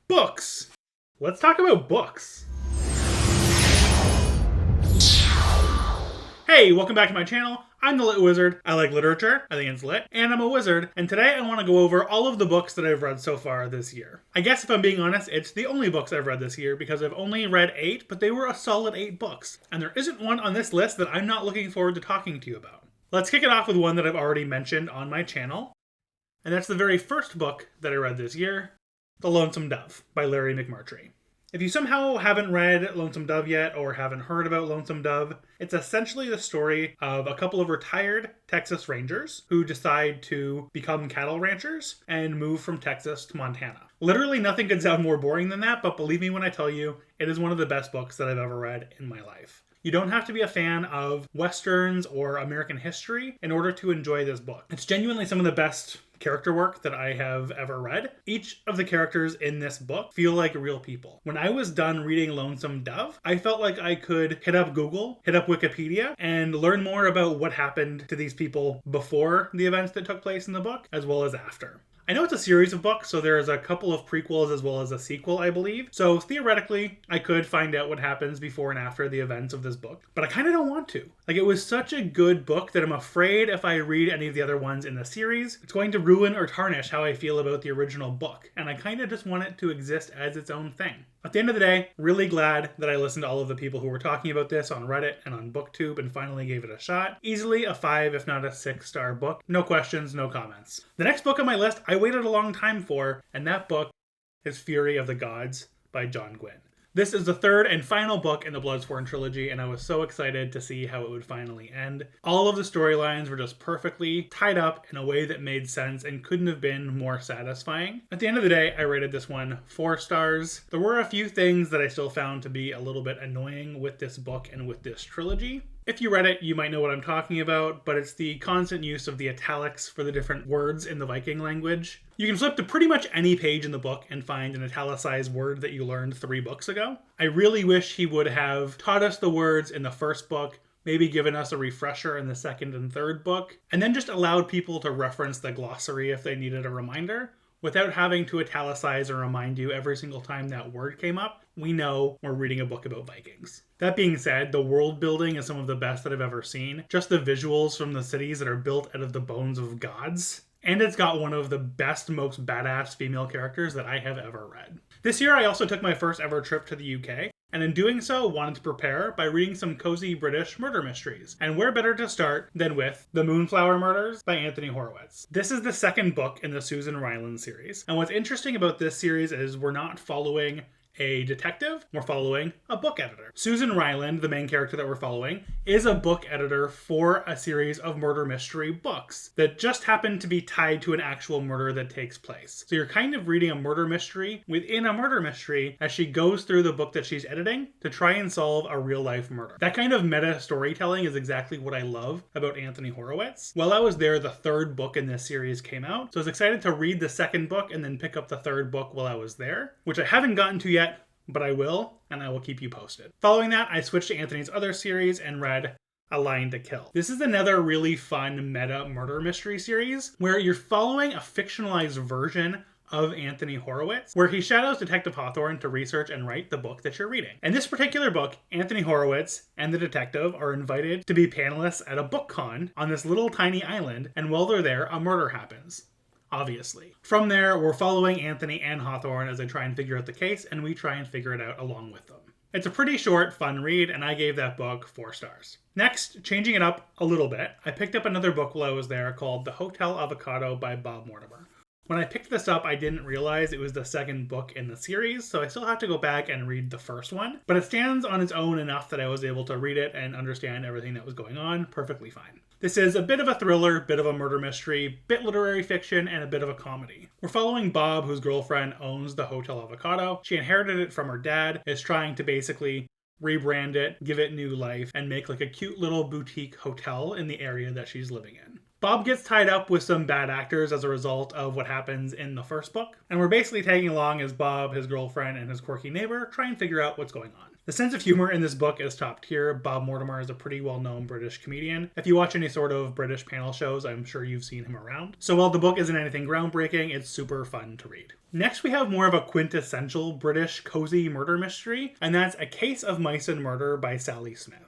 Books! Let's talk about books. Hey, welcome back to my channel. I'm the Lit Wizard. I like literature, I think it's lit, and I'm a wizard, and today I want to go over all of the books that I've read so far this year. I guess if I'm being honest, it's the only books I've read this year because I've only read 8, but they were a solid 8 books, and there isn't one on this list that I'm not looking forward to talking to you about. Let's kick it off with one that I've already mentioned on my channel, and that's the very first book that I read this year, The Lonesome Dove by Larry McMurtry. If you somehow haven't read Lonesome Dove yet or haven't heard about Lonesome Dove, it's essentially the story of a couple of retired Texas Rangers who decide to become cattle ranchers and move from Texas to Montana. Literally nothing could sound more boring than that, but believe me when I tell you, it is one of the best books that I've ever read in my life. You don't have to be a fan of Westerns or American history in order to enjoy this book. It's genuinely some of the best character work that I have ever read. Each of the characters in this book feel like real people. When I was done reading Lonesome Dove, I felt like I could hit up Google, hit up Wikipedia, and learn more about what happened to these people before the events that took place in the book, as well as after. I know it's a series of books, so there's a couple of prequels as well as a sequel, I believe. So theoretically, I could find out what happens before and after the events of this book. But I kind of don't want to. Like, it was such a good book that I'm afraid if I read any of the other ones in the series, it's going to ruin or tarnish how I feel about the original book. And I kind of just want it to exist as its own thing. At the end of the day, really glad that I listened to all of the people who were talking about this on Reddit and on Booktube and finally gave it a shot. Easily a 5, if not a 6-star book. No questions, no comments. The next book on my list, I waited a long time for, and that book is Fury of the Gods by John Gwynne. This is the third and final book in the Bloodsworn trilogy, and I was so excited to see how it would finally end. All of the storylines were just perfectly tied up in a way that made sense and couldn't have been more satisfying. At the end of the day, I rated this one 4 stars. There were a few things that I still found to be a little bit annoying with this book and with this trilogy. If you read it, you might know what I'm talking about, but it's the constant use of the italics for the different words in the Viking language. You can flip to pretty much any page in the book and find an italicized word that you learned 3 books ago. I really wish he would have taught us the words in the first book, maybe given us a refresher in the second and third book, and then just allowed people to reference the glossary if they needed a reminder, without having to italicize and remind you every single time that word came up. We know we're reading a book about Vikings. That being said, the world building is some of the best that I've ever seen. Just the visuals from the cities that are built out of the bones of gods. And it's got one of the best, most badass female characters that I have ever read. This year I also took my first ever trip to the UK, and in doing so wanted to prepare by reading some cozy British murder mysteries. And where better to start than with The Moonflower Murders by Anthony Horowitz. This is the second book in the Susan Ryland series. And what's interesting about this series is we're not following a detective, we're following a book editor. Susan Ryland, the main character that we're following, is a book editor for a series of murder mystery books that just happen to be tied to an actual murder that takes place. So you're kind of reading a murder mystery within a murder mystery as she goes through the book that she's editing to try and solve a real life murder. That kind of meta storytelling is exactly what I love about Anthony Horowitz. While I was there, the third book in this series came out, so I was excited to read the second book and then pick up the third book while I was there, which I haven't gotten to yet, but I will, and I will keep you posted. Following that, I switched to Anthony's other series and read A Line to Kill. This is another really fun meta murder mystery series where you're following a fictionalized version of Anthony Horowitz, where he shadows Detective Hawthorne to research and write the book that you're reading. In this particular book, Anthony Horowitz and the detective are invited to be panelists at a book con on this little tiny island, and while they're there, a murder happens. Obviously. From there, we're following Anthony and Hawthorne as they try and figure out the case, and we try and figure it out along with them. It's a pretty short, fun read, and I gave that book 4 stars. Next, changing it up a little bit, I picked up another book while I was there called The Hotel Avocado by Bob Mortimer. When I picked this up, I didn't realize it was the second book in the series, so I still have to go back and read the first one. But it stands on its own enough that I was able to read it and understand everything that was going on perfectly fine. This is a bit of a thriller, bit of a murder mystery, bit literary fiction, and a bit of a comedy. We're following Bob, whose girlfriend owns the Hotel Avocado. She inherited it from her dad, is trying to basically rebrand it, give it new life, and make like a cute little boutique hotel in the area that she's living in. Bob gets tied up with some bad actors as a result of what happens in the first book, and we're basically tagging along as Bob, his girlfriend, and his quirky neighbor try and figure out what's going on. The sense of humor in this book is top tier. Bob Mortimer is a pretty well-known British comedian. If you watch any sort of British panel shows, I'm sure you've seen him around. So while the book isn't anything groundbreaking, it's super fun to read. Next, we have more of a quintessential British cozy murder mystery, and that's A Case of Mice and Murder by Sally Smith.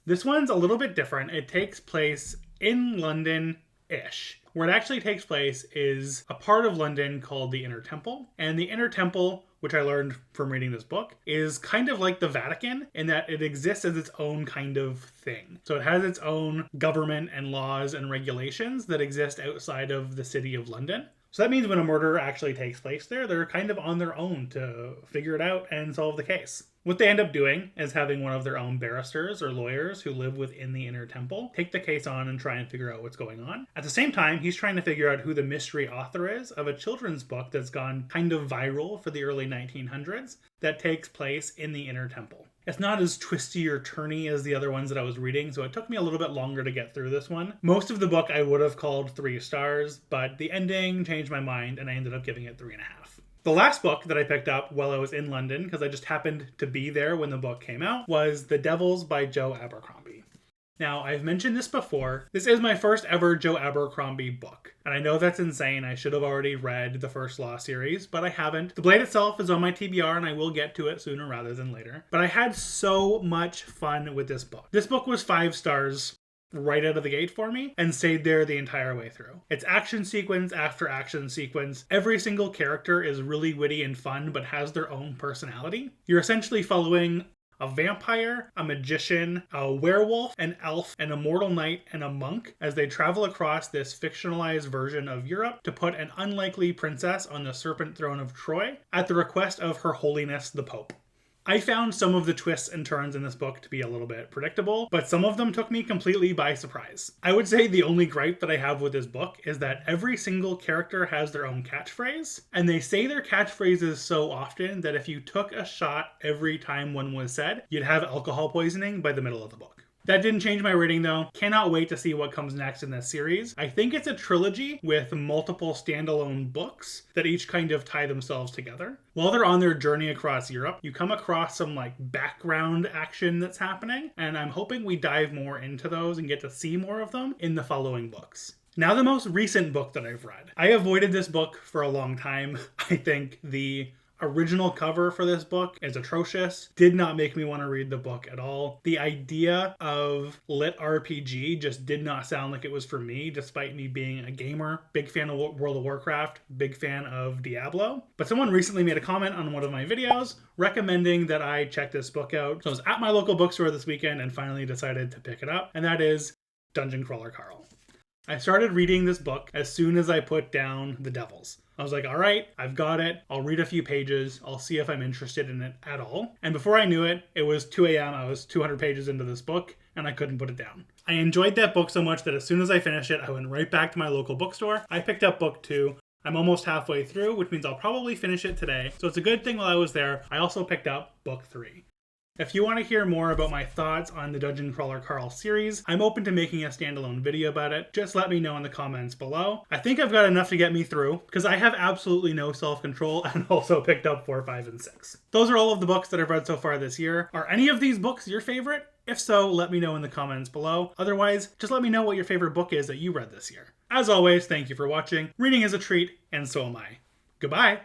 This one's a little bit different. It takes place in London-ish. Where it actually takes place is a part of London called the Inner Temple. And the Inner Temple, which I learned from reading this book, is kind of like the Vatican in that it exists as its own kind of thing. So it has its own government and laws and regulations that exist outside of the city of London. So that means when a murder actually takes place there, they're kind of on their own to figure it out and solve the case. What they end up doing is having one of their own barristers or lawyers who live within the Inner Temple take the case on and try and figure out what's going on. At the same time, he's trying to figure out who the mystery author is of a children's book that's gone kind of viral for the early 1900s that takes place in the Inner Temple. It's not as twisty or turny as the other ones that I was reading, so it took me a little bit longer to get through this one. Most of the book I would have called 3 stars, but the ending changed my mind and I ended up giving it 3.5. The last book that I picked up while I was in London, because I just happened to be there when the book came out, was The Devils by Joe Abercrombie. Now, I've mentioned this before. This is my first ever Joe Abercrombie book. And I know that's insane. I should have already read the first Law series, but I haven't. The Blade itself is on my TBR, and I will get to it sooner rather than later. But I had so much fun with this book. This book was 5 stars right out of the gate for me and stayed there the entire way through. It's action sequence after action sequence. Every single character is really witty and fun, but has their own personality. You're essentially following a vampire, a magician, a werewolf, an elf, an immortal knight, and a monk as they travel across this fictionalized version of Europe to put an unlikely princess on the serpent throne of Troy at the request of Her Holiness the Pope. I found some of the twists and turns in this book to be a little bit predictable, but some of them took me completely by surprise. I would say the only gripe that I have with this book is that every single character has their own catchphrase, and they say their catchphrases so often that if you took a shot every time one was said, you'd have alcohol poisoning by the middle of the book. That didn't change my rating though. Cannot wait to see what comes next in this series. I think it's a trilogy with multiple standalone books that each kind of tie themselves together. While they're on their journey across Europe, you come across some background action that's happening, and I'm hoping we dive more into those and get to see more of them in the following books. Now the most recent book that I've read. I avoided this book for a long time. I think the original cover for this book is atrocious. Did not make me want to read the book at all. The idea of lit RPG just did not sound like it was for me, despite me being a gamer. Big fan of World of Warcraft, big fan of Diablo. But someone recently made a comment on one of my videos recommending that I check this book out. So I was at my local bookstore this weekend and finally decided to pick it up, and that is Dungeon Crawler Carl. I started reading this book as soon as I put down The Devils. I was like, all right, I've got it. I'll read a few pages. I'll see if I'm interested in it at all. And before I knew it, it was 2 a.m. I was 200 pages into this book and I couldn't put it down. I enjoyed that book so much that as soon as I finished it, I went right back to my local bookstore. I picked up book 2. I'm almost halfway through, which means I'll probably finish it today. So it's a good thing while I was there, I also picked up book 3. If you want to hear more about my thoughts on the Dungeon Crawler Carl series, I'm open to making a standalone video about it. Just let me know in the comments below. I think I've got enough to get me through, because I have absolutely no self-control and also picked up 4, 5, and 6. Those are all of the books that I've read so far this year. Are any of these books your favorite? If so, let me know in the comments below. Otherwise, just let me know what your favorite book is that you read this year. As always, thank you for watching. Reading is a treat, and so am I. Goodbye!